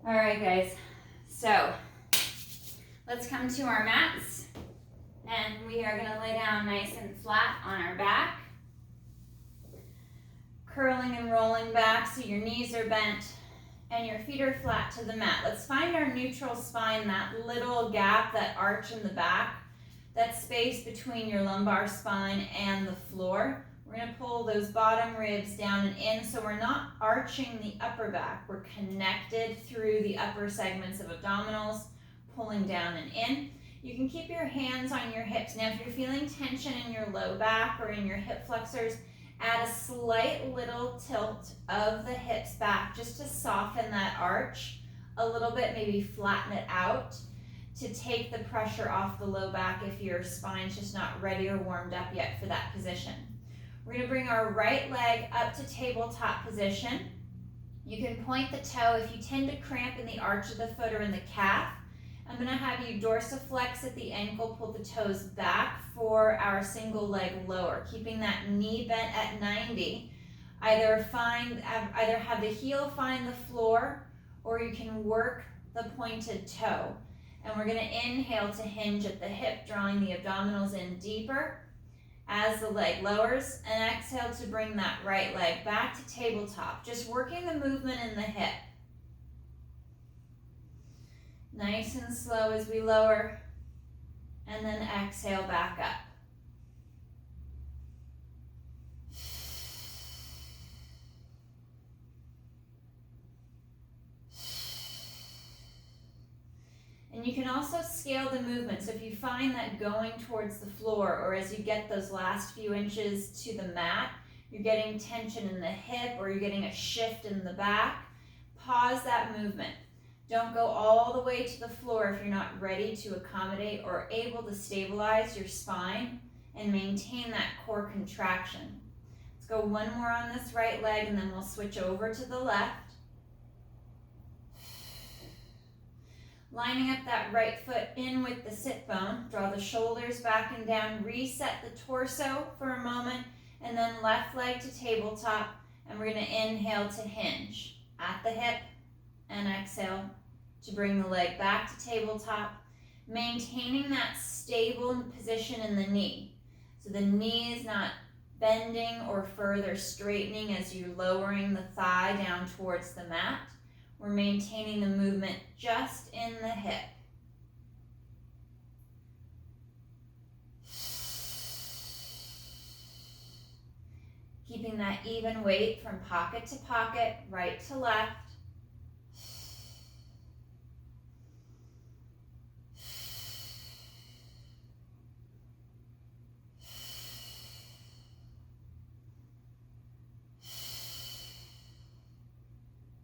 All right, guys. So let's come to our mats, and we are going to lay down nice and flat on our back, curling and rolling back so your knees are bent and your feet are flat to the mat. Let's find our neutral spine, that little gap, that arch in the back, that space between your lumbar spine and the floor. We're going to pull those bottom ribs down and in, so we're not arching the upper back. We're connected through the upper segments of abdominals, pulling down and in. You can keep your hands on your hips. Now, if you're feeling tension in your low back or in your hip flexors, add a slight little tilt of the hips back just to soften that arch a little bit, maybe flatten it out to take the pressure off the low back if your spine's just not ready or warmed up yet for that position. We're going to bring our right leg up to tabletop position. You can point the toe if you tend to cramp in the arch of the foot or in the calf. I'm going to have you dorsiflex at the ankle, pull the toes back for our single leg lower, keeping that knee bent at 90. Either have the heel find the floor, or you can work the pointed toe. And we're going to inhale to hinge at the hip, drawing the abdominals in deeper as the leg lowers, and exhale to bring that right leg back to tabletop, just working the movement in the hip. Nice and slow as we lower, and then exhale back up. And you can also scale the movement. So if you find that going towards the floor, or as you get those last few inches to the mat, you're getting tension in the hip or you're getting a shift in the back, pause that movement. Don't go all the way to the floor if you're not ready to accommodate or able to stabilize your spine and maintain that core contraction. Let's go one more on this right leg, and then we'll switch over to the left. Lining up that right foot in with the sit bone, draw the shoulders back and down, reset the torso for a moment, and then left leg to tabletop, and we're going to inhale to hinge at the hip, and exhale to bring the leg back to tabletop, maintaining that stable position in the knee. So the knee is not bending or further straightening as you're lowering the thigh down towards the mat. We're maintaining the movement just in the hip. Keeping that even weight from pocket to pocket, right to left.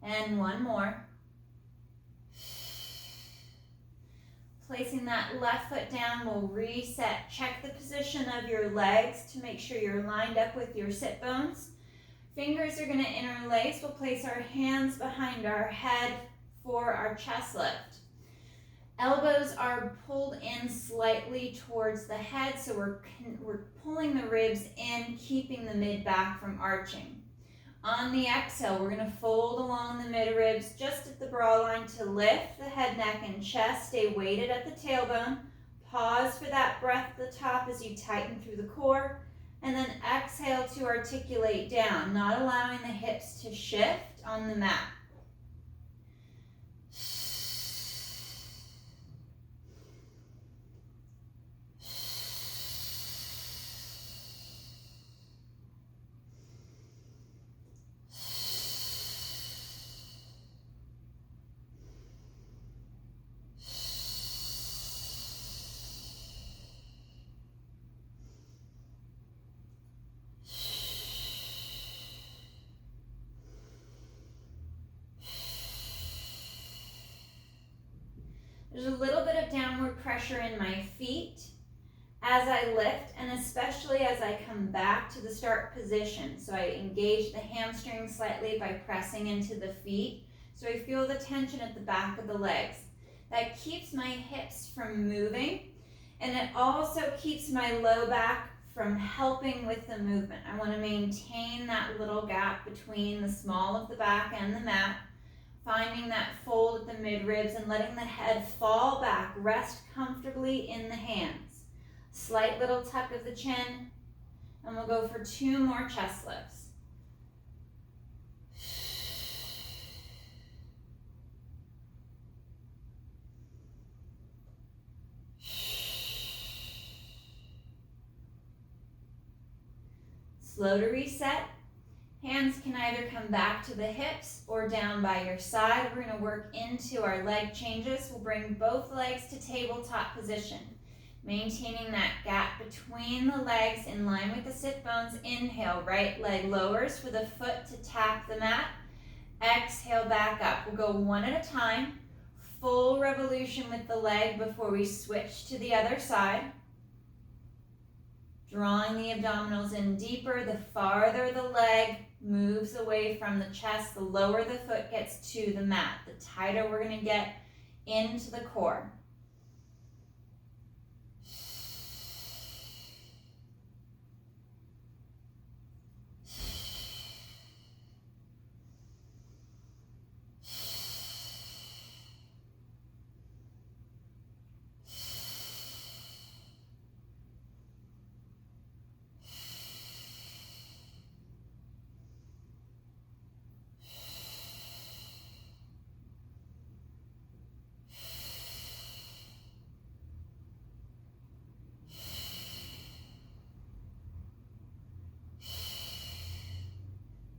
And one more. Placing that left foot down, we'll reset. Check the position of your legs to make sure you're lined up with your sit bones. Fingers are going to interlace. We'll place our hands behind our head for our chest lift. Elbows are pulled in slightly towards the head, so we're pulling the ribs in, keeping the mid-back from arching. On the exhale, we're going to fold along the mid-ribs just at the bra line to lift the head, neck, and chest. Stay weighted at the tailbone. Pause for that breath at the top as you tighten through the core. And then exhale to articulate down, not allowing the hips to shift on the mat. There's a little bit of downward pressure in my feet as I lift, and especially as I come back to the start position. So I engage the hamstrings slightly by pressing into the feet. So I feel the tension at the back of the legs. That keeps my hips from moving, and it also keeps my low back from helping with the movement. I want to maintain that little gap between the small of the back and the mat. Finding that fold at the mid-ribs and letting the head fall back. Rest comfortably in the hands. Slight little tuck of the chin. And we'll go for 2 more chest lifts. Slow to reset. Hands can either come back to the hips or down by your side. We're going to work into our leg changes. We'll bring both legs to tabletop position, maintaining that gap between the legs in line with the sit bones. Inhale, right leg lowers for the foot to tap the mat. Exhale, back up. We'll go one at a time. Full revolution with the leg before we switch to the other side. Drawing the abdominals in deeper. The farther the leg moves away from the chest, the lower the foot gets to the mat. The tighter we're going to get into the core.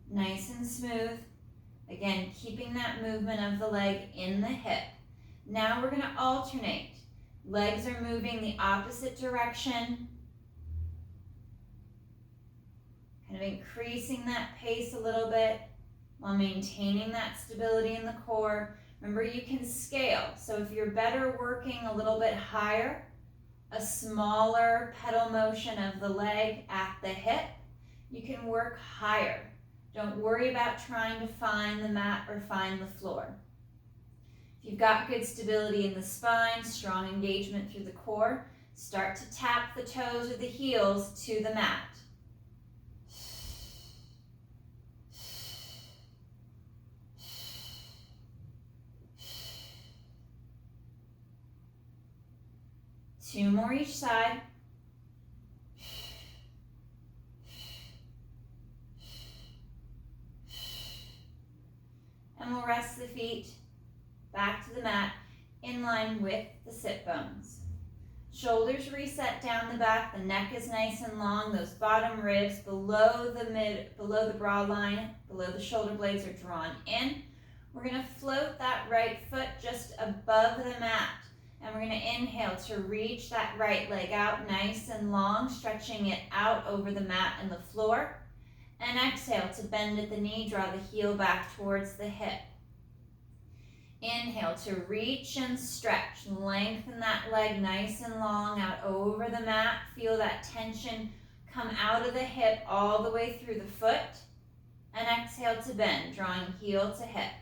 Nice and smooth. Again, keeping that movement of the leg in the hip. Now we're going to alternate. Legs are moving the opposite direction. Kind of increasing that pace a little bit while maintaining that stability in the core. Remember, you can scale. So if you're better working a little bit higher, a smaller pedal motion of the leg at the hip, you can work higher. Don't worry about trying to find the mat or find the floor. If you've got good stability in the spine, strong engagement through the core, start to tap the toes or the heels to the mat. Two more each side. And we'll rest the feet back to the mat in line with the sit bones. Shoulders reset down the back, the neck is nice and long, those bottom ribs below the brow line, below the shoulder blades are drawn in. We're going to float that right foot just above the mat. And we're going to inhale to reach that right leg out nice and long, stretching it out over the mat and the floor. And exhale to bend at the knee, draw the heel back towards the hip. Inhale to reach and stretch, lengthen that leg nice and long out over the mat. Feel that tension come out of the hip all the way through the foot. And exhale to bend, drawing heel to hip.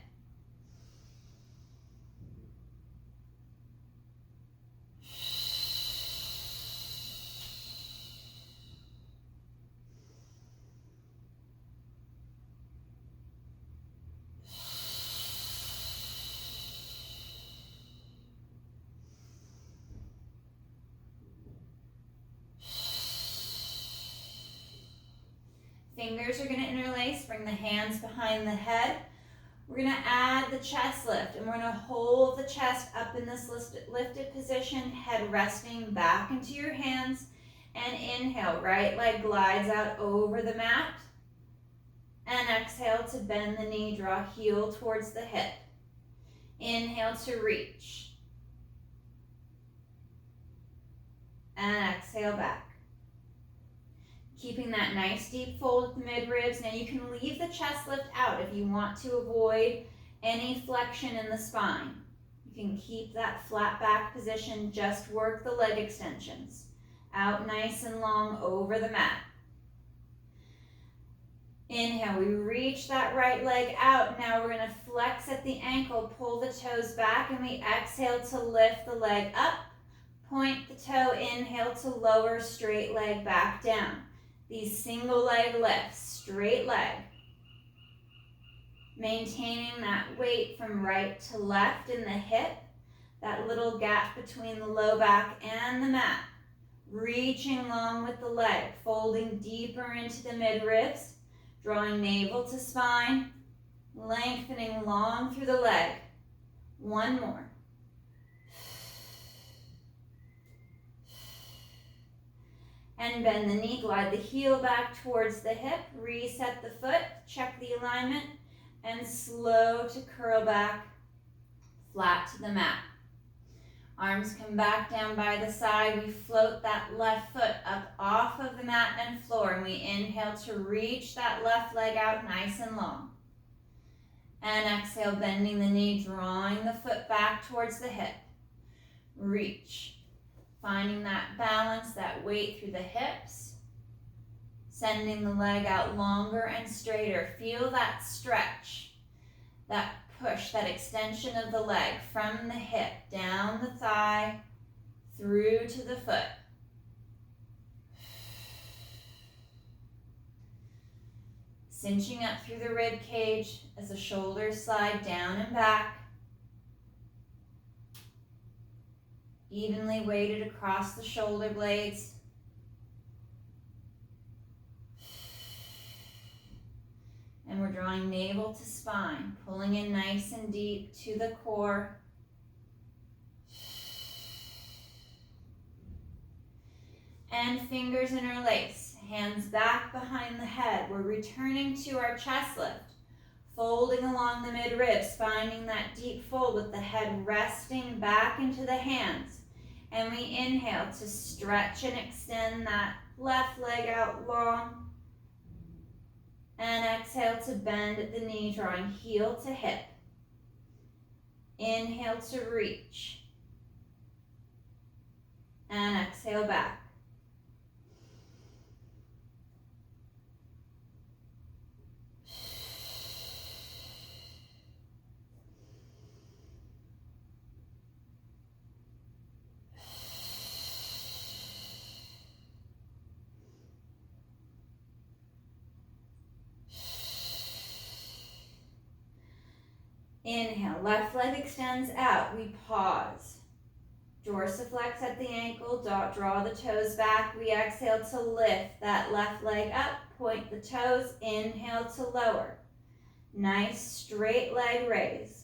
Fingers are going to interlace, bring the hands behind the head. We're going to add the chest lift, and we're going to hold the chest up in this lifted position, head resting back into your hands, and inhale, right leg glides out over the mat, and exhale to bend the knee, draw heel towards the hip. Inhale to reach, and exhale back. Keeping that nice deep fold at the mid-ribs. Now you can leave the chest lift out if you want to avoid any flexion in the spine. You can keep that flat back position, just work the leg extensions. Out nice and long over the mat. Inhale, we reach that right leg out. Now we're going to flex at the ankle, pull the toes back, and we exhale to lift the leg up. Point the toe, inhale to lower, straight leg back down. These single leg lifts, straight leg. Maintaining that weight from right to left in the hip, that little gap between the low back and the mat. Reaching along with the leg, folding deeper into the mid-ribs, drawing navel to spine, lengthening long through the leg. One more. And bend the knee, glide the heel back towards the hip, reset the foot, check the alignment, and slow to curl back flat to the mat. Arms come back down by the side. We float that left foot up off of the mat and floor, and we inhale to reach that left leg out nice and long. And exhale, bending the knee, drawing the foot back towards the hip. Reach. Finding that balance, that weight through the hips. Sending the leg out longer and straighter. Feel that stretch, that push, that extension of the leg from the hip, down the thigh, through to the foot. Cinching up through the rib cage as the shoulders slide down and back. Evenly weighted across the shoulder blades. And we're drawing navel to spine, pulling in nice and deep to the core. And fingers interlace, hands back behind the head. We're returning to our chest lift, folding along the mid-ribs, finding that deep fold with the head resting back into the hands. And we inhale to stretch and extend that left leg out long. And exhale to bend the knee, drawing heel to hip. Inhale to reach. And exhale back. Inhale, left leg extends out. We pause. Dorsiflex at the ankle, draw the toes back. We exhale to lift that left leg up, point the toes, inhale to lower. Nice straight leg raise.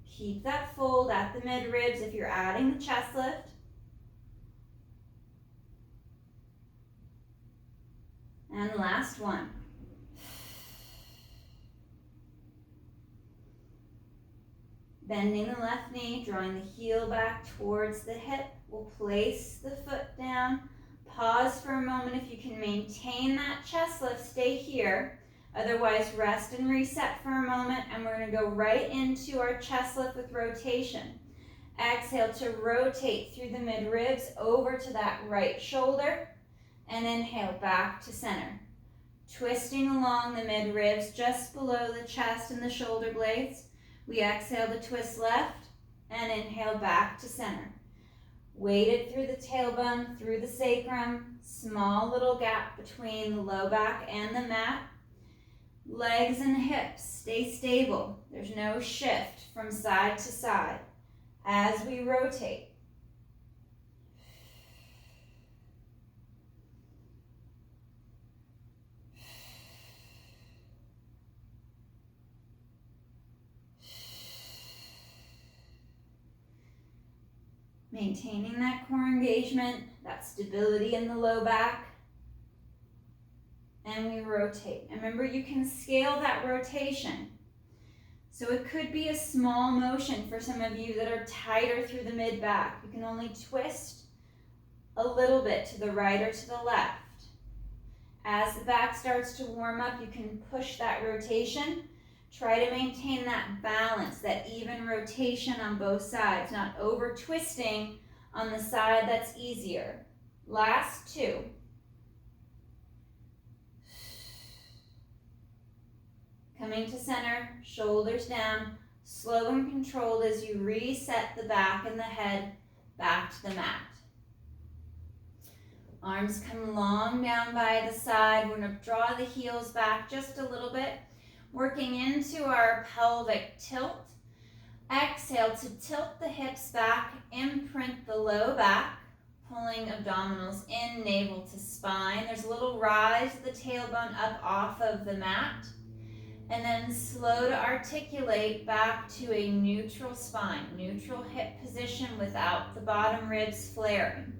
Keep that fold at the mid-ribs if you're adding the chest lift. And last one. Bending the left knee, drawing the heel back towards the hip. We'll place the foot down. Pause for a moment if you can maintain that chest lift. Stay here. Otherwise, rest and reset for a moment, and we're going to go right into our chest lift with rotation. Exhale to rotate through the mid-ribs over to that right shoulder, and inhale back to center. Twisting along the mid-ribs just below the chest and the shoulder blades. We exhale to twist left, and inhale back to center. Weighted through the tailbone, through the sacrum, small little gap between the low back and the mat. Legs and hips stay stable. There's no shift from side to side as we rotate. Maintaining that core engagement, that stability in the low back. And we rotate. And remember, you can scale that rotation. So it could be a small motion for some of you that are tighter through the mid-back. You can only twist a little bit to the right or to the left. As the back starts to warm up, you can push that rotation. Try to maintain that balance, that even rotation on both sides, not over twisting on the side that's easier. Last two. Coming to center, shoulders down, Slow and controlled as you reset the back and the head back to the mat. Arms come long down by the side. We're going to draw the heels back just a little bit, working into our pelvic tilt. Exhale to tilt the hips back, imprint the low back, pulling abdominals in, navel to spine. There's a little rise of the tailbone up off of the mat. And then slow to articulate back to a neutral spine, neutral hip position without the bottom ribs flaring.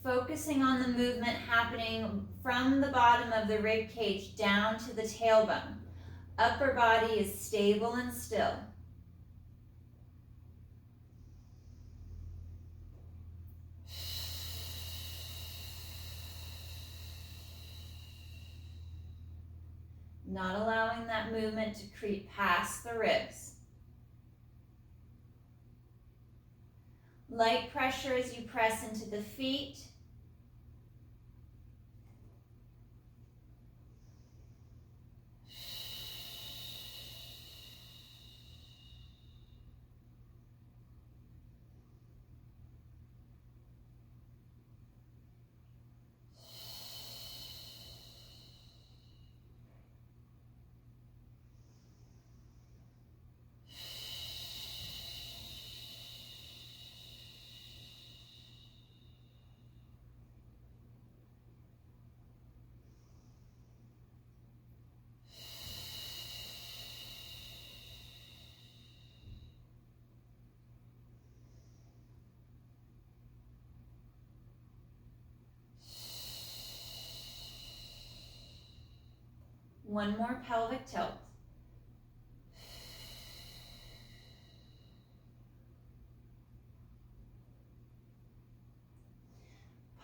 Focusing on the movement happening from the bottom of the rib cage down to the tailbone. Upper body is stable and still. Not allowing that movement to creep past the ribs. Light pressure as you press into the feet. One more pelvic tilt.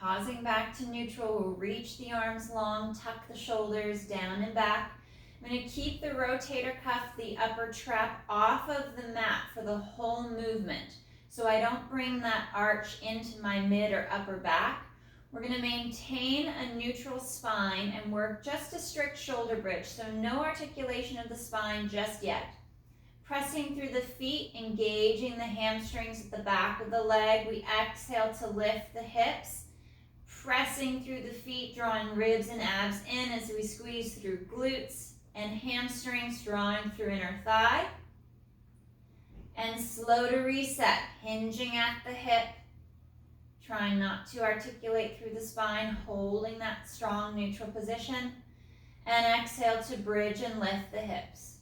Pausing back to neutral, we'll reach the arms long, tuck the shoulders down and back. I'm going to keep the rotator cuff, the upper trap, off of the mat for the whole movement, so I don't bring that arch into my mid or upper back. We're going to maintain a neutral spine and work just a strict shoulder bridge, so no articulation of the spine just yet. Pressing through the feet, engaging the hamstrings at the back of the leg. We exhale to lift the hips. Pressing through the feet, drawing ribs and abs in as we squeeze through glutes and hamstrings, drawing through inner thigh. And slow to reset, hinging at the hip. Trying not to articulate through the spine, holding that strong neutral position. And exhale to bridge and lift the hips.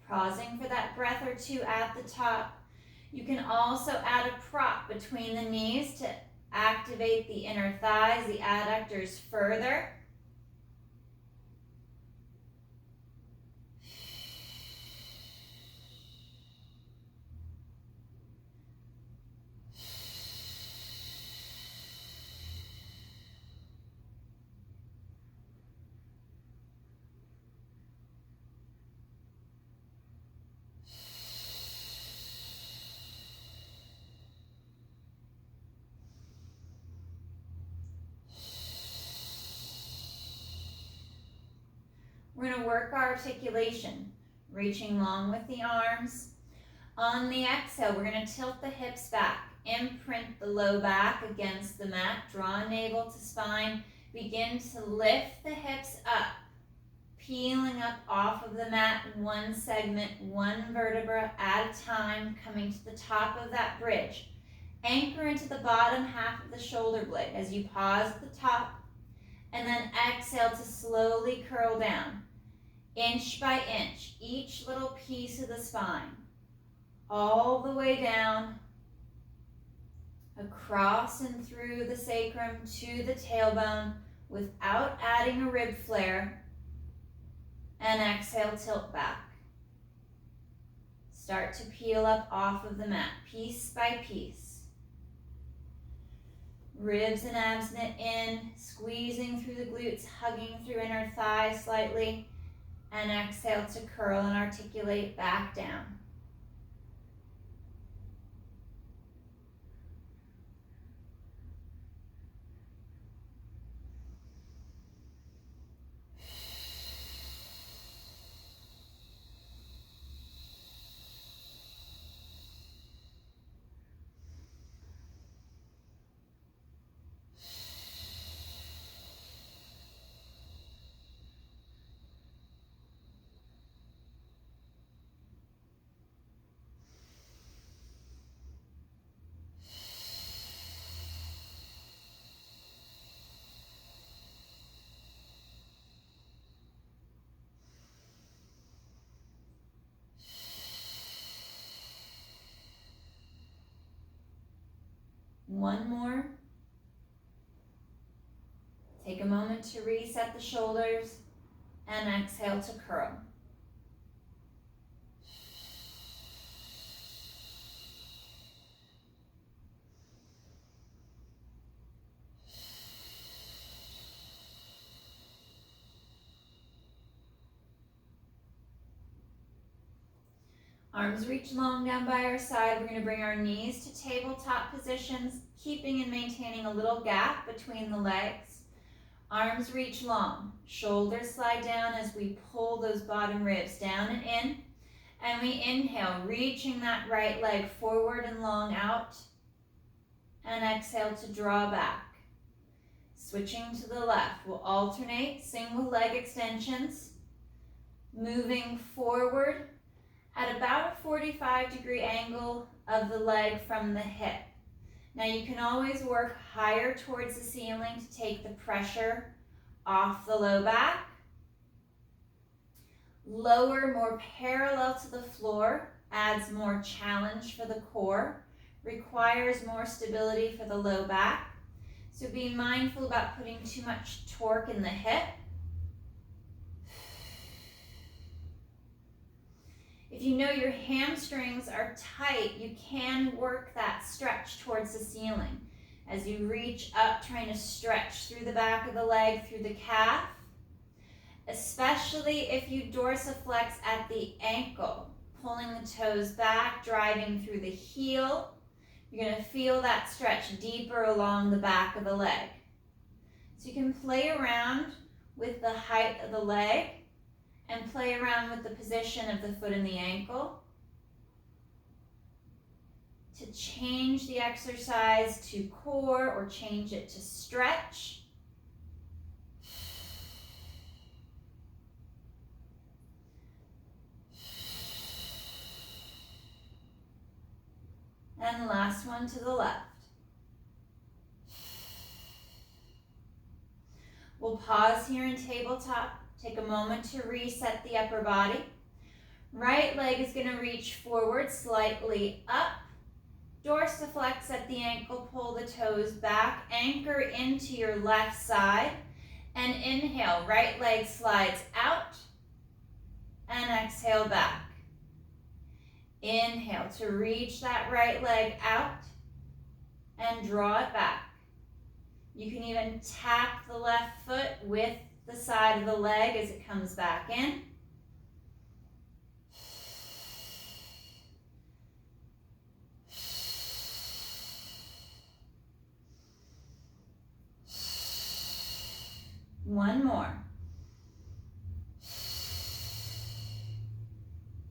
Pausing for that breath or two at the top. You can also add a prop between the knees to activate the inner thighs, the adductors further. We're going to work our articulation, reaching long with the arms. On the exhale, we're going to tilt the hips back, imprint the low back against the mat, draw navel to spine, begin to lift the hips up, peeling up off of the mat, one segment, one vertebra at a time, coming to the top of that bridge. Anchor into the bottom half of the shoulder blade as you pause at the top, and then exhale to slowly curl down, inch by inch, each little piece of the spine, all the way down, across and through the sacrum to the tailbone without adding a rib flare, and exhale, tilt back. Start to peel up off of the mat, piece by piece. Ribs and abs knit in, squeezing through the glutes, hugging through inner thighs slightly, and exhale to curl and articulate back down. One more. Take a moment to reset the shoulders and exhale to curl. Arms reach long down by our side. We're going to bring our knees to tabletop positions, keeping and maintaining a little gap between the legs. Arms reach long. Shoulders slide down as we pull those bottom ribs down and in. And we inhale, reaching that right leg forward and long out. And exhale to draw back. Switching to the left, we'll alternate single leg extensions, moving forward at about a 45-degree angle of the leg from the hip. Now you can always work higher towards the ceiling to take the pressure off the low back. Lower, more parallel to the floor, adds more challenge for the core, requires more stability for the low back. So be mindful about putting too much torque in the hip. If you know your hamstrings are tight, you can work that stretch towards the ceiling as you reach up, trying to stretch through the back of the leg, through the calf, especially if you dorsiflex at the ankle, pulling the toes back, driving through the heel. You're going to feel that stretch deeper along the back of the leg. So you can play around with the height of the leg and play around with the position of the foot and the ankle to change the exercise to core or change it to stretch. And last one to the left. We'll pause here in tabletop. Take a moment to reset the upper body. Right leg is going to reach forward slightly up. Dorsiflex at the ankle, pull the toes back, anchor into your left side, and inhale, right leg slides out, and exhale back. Inhale to reach that right leg out, and draw it back. You can even tap the left foot with the side of the leg as it comes back in. One more.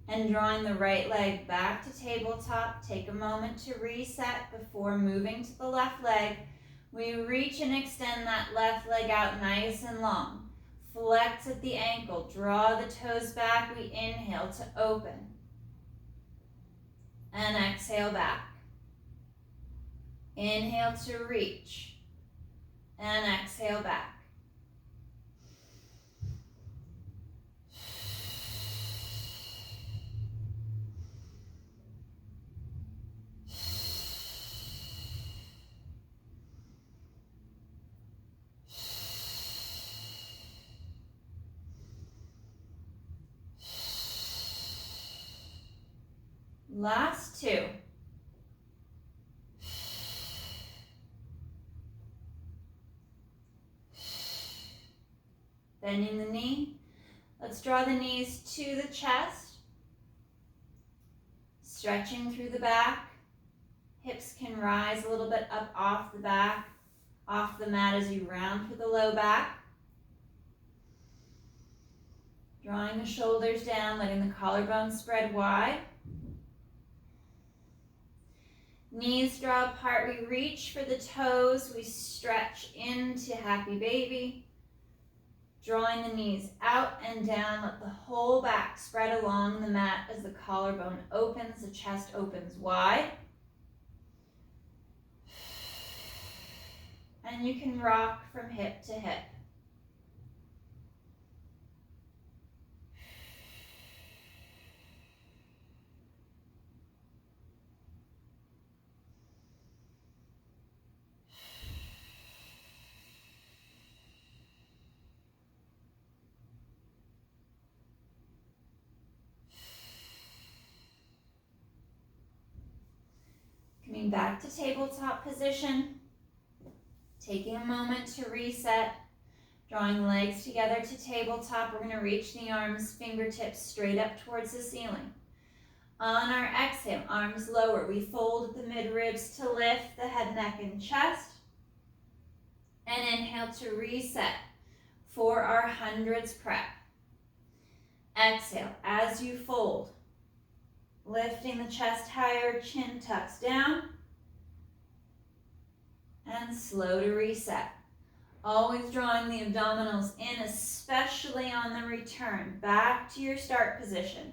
And drawing the right leg back to tabletop, take a moment to reset before moving to the left leg. We reach and extend that left leg out nice and long. Flex at the ankle, draw the toes back. We inhale to open. And exhale back. Inhale to reach. And exhale back. Last two. Bending the knee. Let's draw the knees to the chest. Stretching through the back. Hips can rise a little bit up off the back, off the mat as you round through the low back. Drawing the shoulders down, letting the collarbone spread wide. Knees draw apart, we reach for the toes, we stretch into happy baby. Drawing the knees out and down, let the whole back spread along the mat as the collarbone opens, the chest opens wide. And you can rock from hip to hip. back to tabletop position, taking a moment to reset, drawing legs together to tabletop. We're going to reach the arms, fingertips straight up towards the ceiling. On our exhale, arms lower. We fold at the mid-ribs to lift the head, neck, and chest. And inhale to reset for our hundreds prep. Exhale as you fold, lifting the chest higher, chin tucks down, and slow to reset. Always drawing the abdominals in, especially on the return, back to your start position.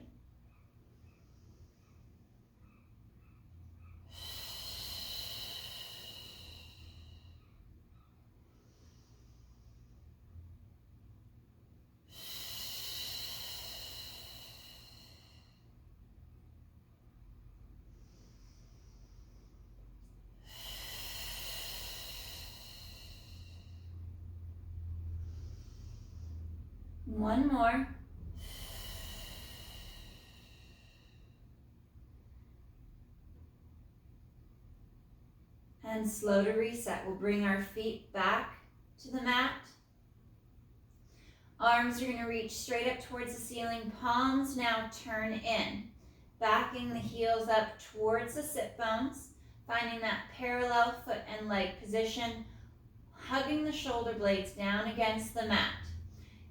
One more. And slow to reset. We'll bring our feet back to the mat. Arms are going to reach straight up towards the ceiling. Palms now turn in. Backing the heels up towards the sit bones. Finding that parallel foot and leg position. Hugging the shoulder blades down against the mat.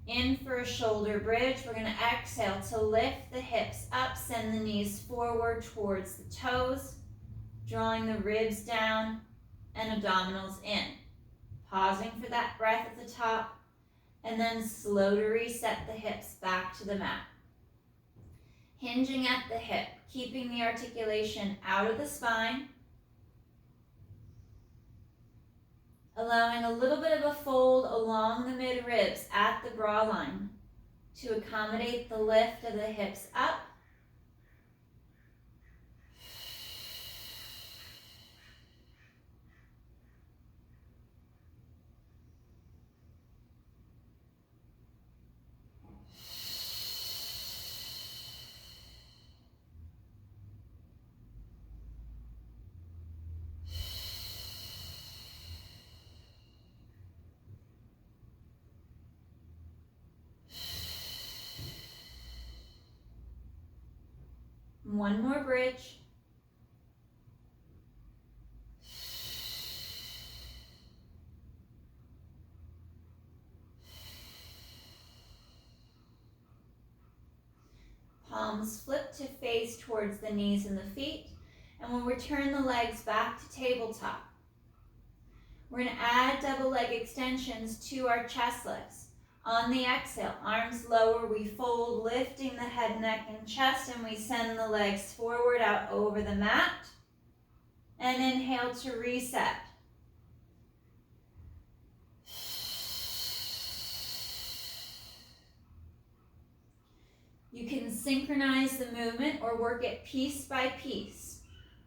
In for a shoulder bridge. We're going to exhale to lift the hips up, send the knees forward towards the toes, drawing the ribs down and abdominals in. Pausing for that breath at the top, and then slow to reset the hips back to the mat. Hinging at the hip, keeping the articulation out of the spine. Allowing a little bit of a fold along the mid-ribs at the bra line to accommodate the lift of the hips up. One more bridge. Palms flip to face towards the knees and the feet, and we'll return the legs back to tabletop. We're going to add double leg extensions to our chest legs. On the exhale, arms lower, we fold, lifting the head, neck, and chest, and we send the legs forward out over the mat. And inhale to reset. You can synchronize the movement or work it piece by piece,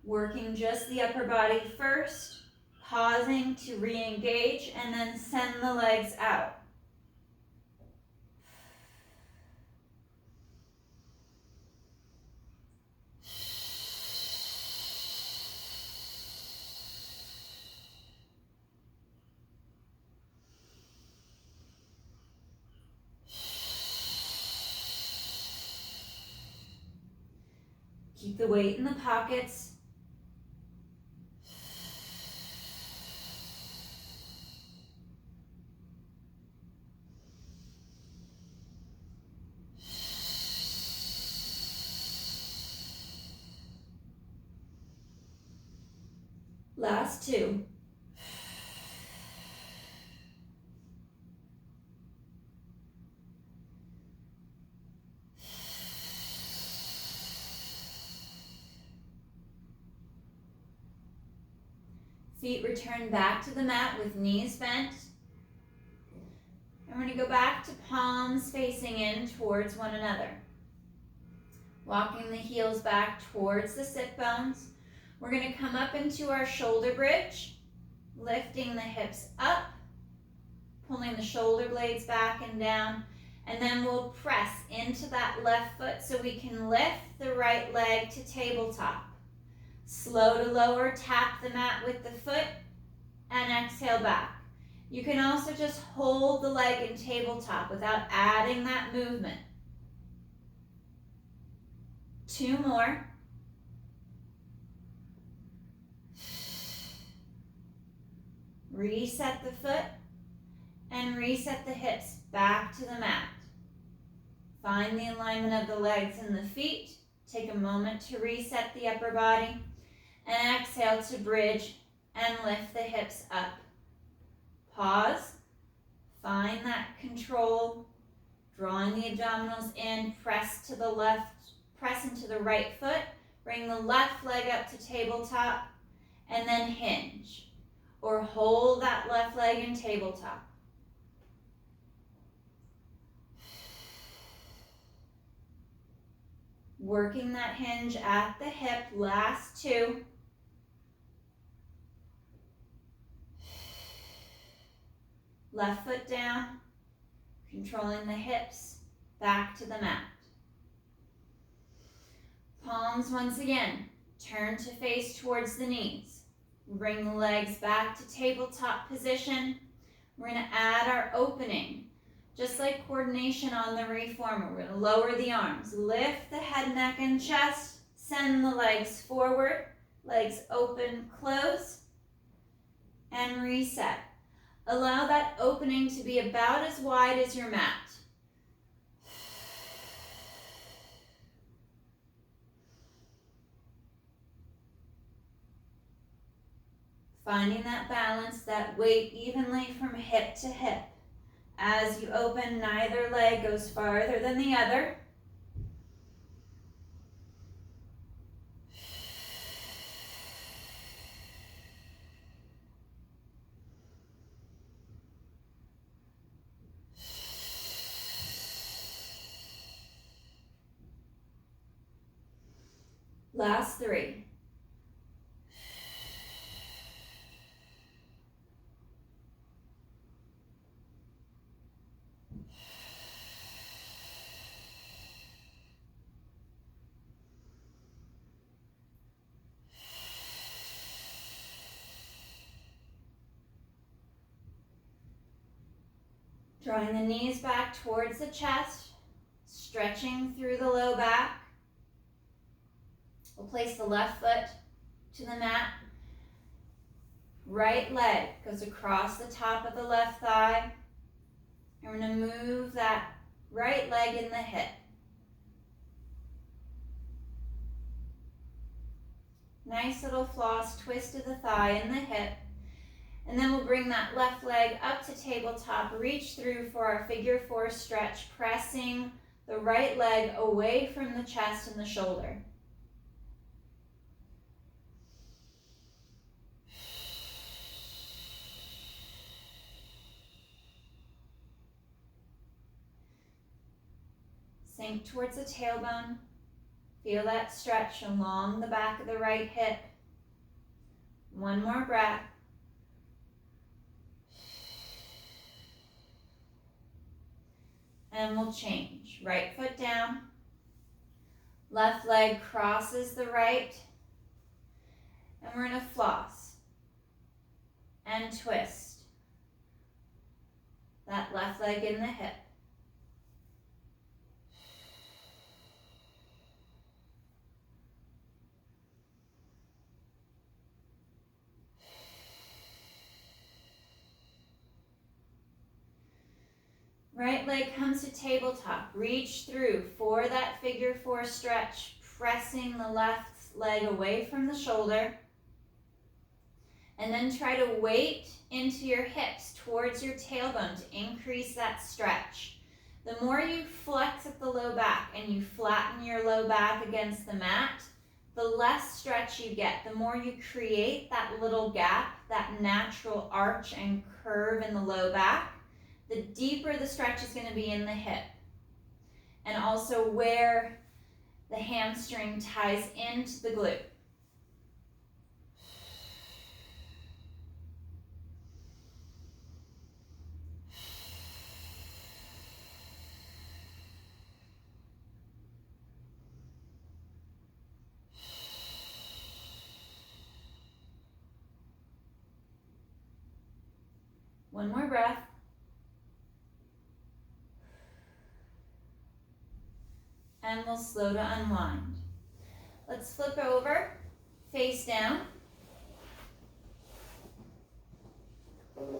working just the upper body first, pausing to re-engage, and then send the legs out. Keep the weight in the pockets. Last two. Feet return back to the mat with knees bent. And we're going to go back to palms facing in towards one another. Walking the heels back towards the sit bones. We're going to come up into our shoulder bridge, lifting the hips up, pulling the shoulder blades back and down, and then we'll press into that left foot so we can lift the right leg to tabletop. Slow to lower, tap the mat with the foot, and exhale back. You can also just hold the leg in tabletop without adding that movement. 2 more. Reset the foot and reset the hips back to the mat. Find the alignment of the legs and the feet. Take a moment to reset the upper body and exhale to bridge and lift the hips up. Pause. Find that control. Drawing the abdominals in, press to the left, press into the right foot. Bring the left leg up to tabletop and then hinge. Or hold that left leg in tabletop. Working that hinge at the hip, last 2. Left foot down, controlling the hips, back to the mat. Palms once again, turn to face towards the knees. Bring the legs back to tabletop position. We're going to add our opening. Just like coordination on the reformer, we're going to lower the arms. Lift the head, neck, and chest. Send the legs forward. Legs open, close, and reset. Allow that opening to be about as wide as your mat. Finding that balance, that weight evenly from hip to hip. As you open, neither leg goes farther than the other. Last 3. Drawing the knees back towards the chest, stretching through the low back. We'll place the left foot to the mat. Right leg goes across the top of the left thigh. And we're going to move that right leg in the hip. Nice little floss twist of the thigh in the hip. And then we'll bring that left leg up to tabletop, reach through for our figure 4 stretch, pressing the right leg away from the chest and the shoulder. Sink towards the tailbone. Feel that stretch along the back of the right hip. 1 more breath. And we'll change. Right foot down. Left leg crosses the right. And we're going to floss and twist that left leg in the hip. Right leg comes to tabletop. Reach through for that figure 4 stretch, pressing the left leg away from the shoulder. And then try to weight into your hips towards your tailbone to increase that stretch. The more you flex at the low back and you flatten your low back against the mat, the less stretch you get. The more you create that little gap, that natural arch and curve in the low back, the deeper the stretch is going to be in the hip. And also where the hamstring ties into the glute. One more breath. And we'll slow to unwind. Let's flip over, face down. We're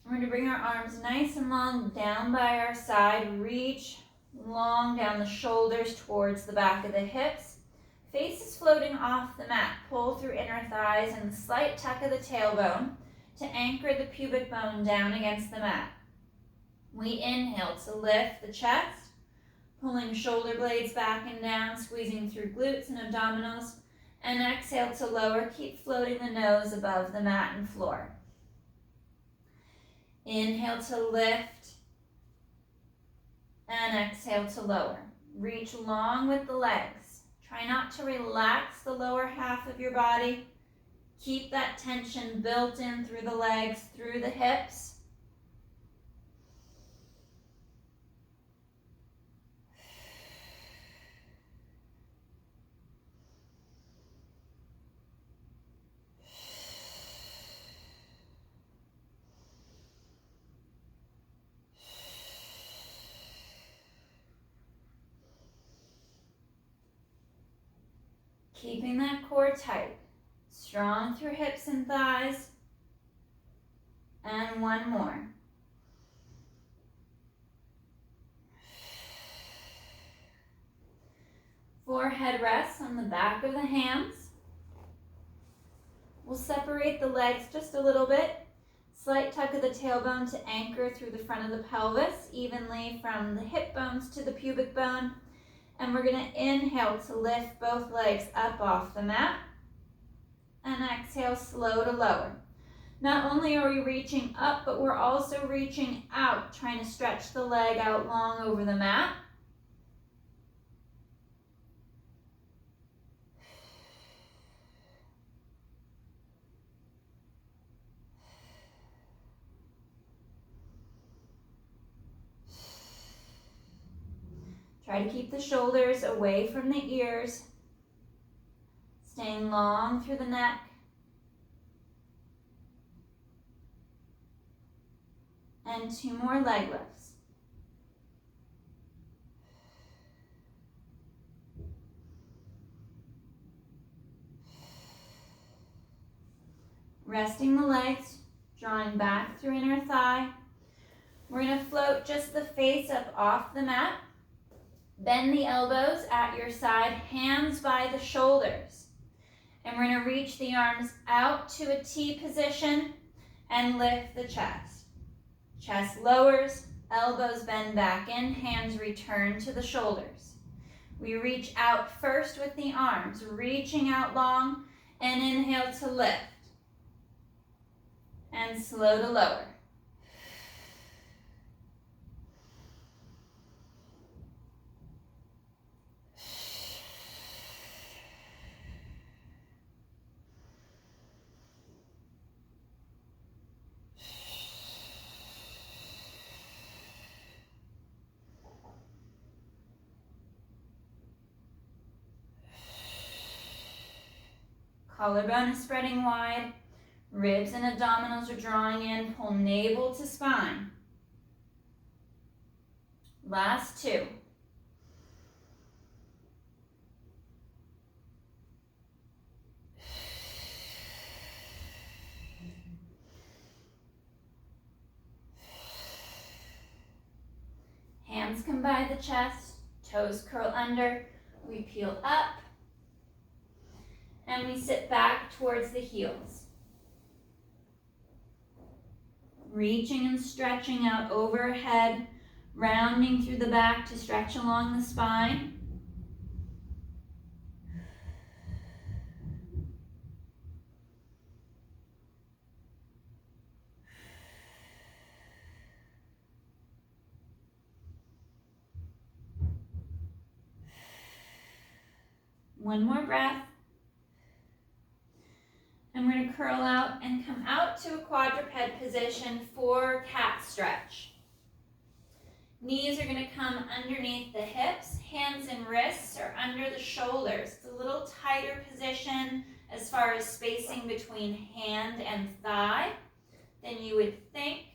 going to bring our arms nice and long down by our side. Reach long down the shoulders towards the back of the hips. Face is floating off the mat. Pull through inner thighs and the slight tuck of the tailbone to anchor the pubic bone down against the mat. We inhale to lift the chest, pulling shoulder blades back and down, squeezing through glutes and abdominals. And exhale to lower. Keep floating the nose above the mat and floor. Inhale to lift. And exhale to lower. Reach long with the legs. Try not to relax the lower half of your body. Keep that tension built in through the legs, through the hips. Keeping that core tight, strong through hips and thighs. And one more. Forehead rests on the back of the hands. We'll separate the legs just a little bit. Slight tuck of the tailbone to anchor through the front of the pelvis, evenly from the hip bones to the pubic bone. And we're going to inhale to lift both legs up off the mat. And exhale, slow to lower. Not only are we reaching up, but we're also reaching out, trying to stretch the leg out long over the mat. Try to keep the shoulders away from the ears, staying long through the neck. And 2 more leg lifts. Resting the legs, drawing back through inner thigh. We're going to float just the face up off the mat. Bend the elbows at your side, hands by the shoulders. And we're going to reach the arms out to a T position and lift the chest. Chest lowers, elbows bend back in, hands return to the shoulders. We reach out first with the arms, reaching out long, and inhale to lift. And slow to lower. Collarbone is spreading wide. Ribs and abdominals are drawing in. Pull navel to spine. Last 2. Hands come by the chest. Toes curl under. We peel up. And we sit back towards the heels. Reaching and stretching out overhead, rounding through the back to stretch along the spine. One more breath. And we're going to curl out and come out to a quadruped position for cat stretch. Knees are going to come underneath the hips. Hands and wrists are under the shoulders. It's a little tighter position as far as spacing between hand and thigh. than you would think.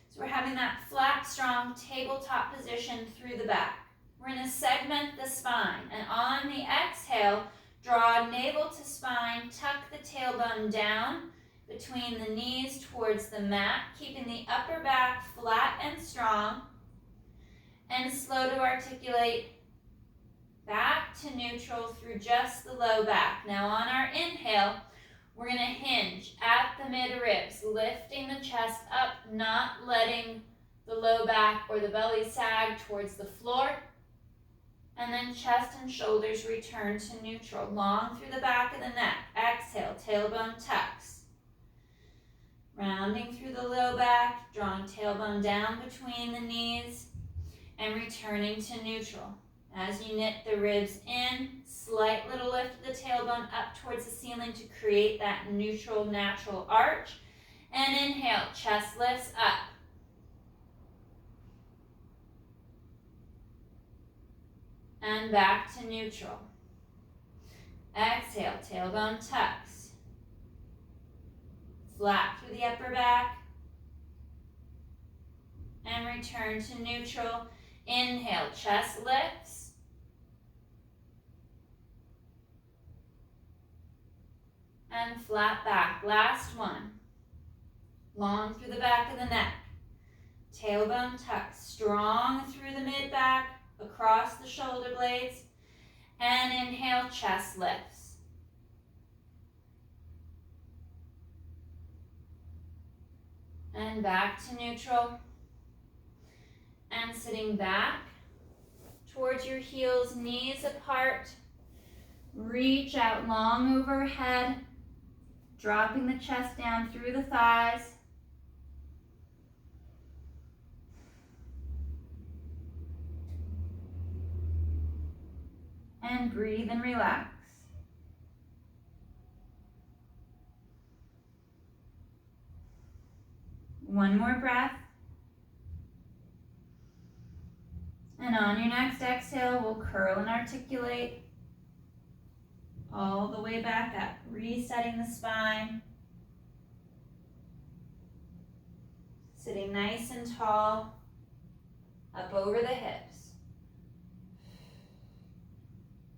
So we're having that flat, strong tabletop position through the back. We're going to segment the spine, and on the exhale, draw navel to spine, tuck the tailbone down between the knees towards the mat, keeping the upper back flat and strong, and slow to articulate back to neutral through just the low back. Now on our inhale, we're going to hinge at the mid-ribs, lifting the chest up, not letting the low back or the belly sag towards the floor. And then chest and shoulders return to neutral, long through the back of the neck. Exhale, tailbone tucks. Rounding through the low back, drawing tailbone down between the knees, and returning to neutral. As you knit the ribs in, slight little lift of the tailbone up towards the ceiling to create that neutral, natural arch. And inhale, chest lifts up. And back to neutral. Exhale, tailbone tucks. Flat through the upper back. And return to neutral. Inhale, chest lifts. And flat back. Last one. Long through the back of the neck. Tailbone tucks. Strong through the mid-back, across the shoulder blades. And inhale, chest lifts. And back to neutral. And sitting back towards your heels, knees apart. Reach out long overhead, dropping the chest down through the thighs. And breathe and relax. One more breath. And on your next exhale, we'll curl and articulate all the way back up, resetting the spine. Sitting nice and tall, up over the hips.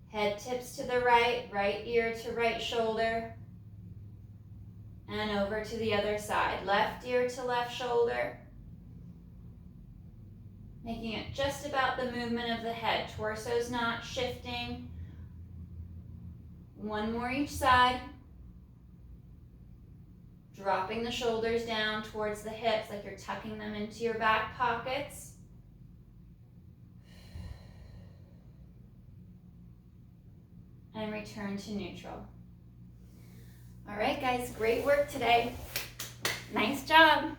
Head tips to the right, right ear to right shoulder. And over to the other side, left ear to left shoulder. Making it just about the movement of the head. Torso's not shifting. One more each side. Dropping the shoulders down towards the hips like you're tucking them into your back pockets. And return to neutral. All right, guys, great work today. Nice job.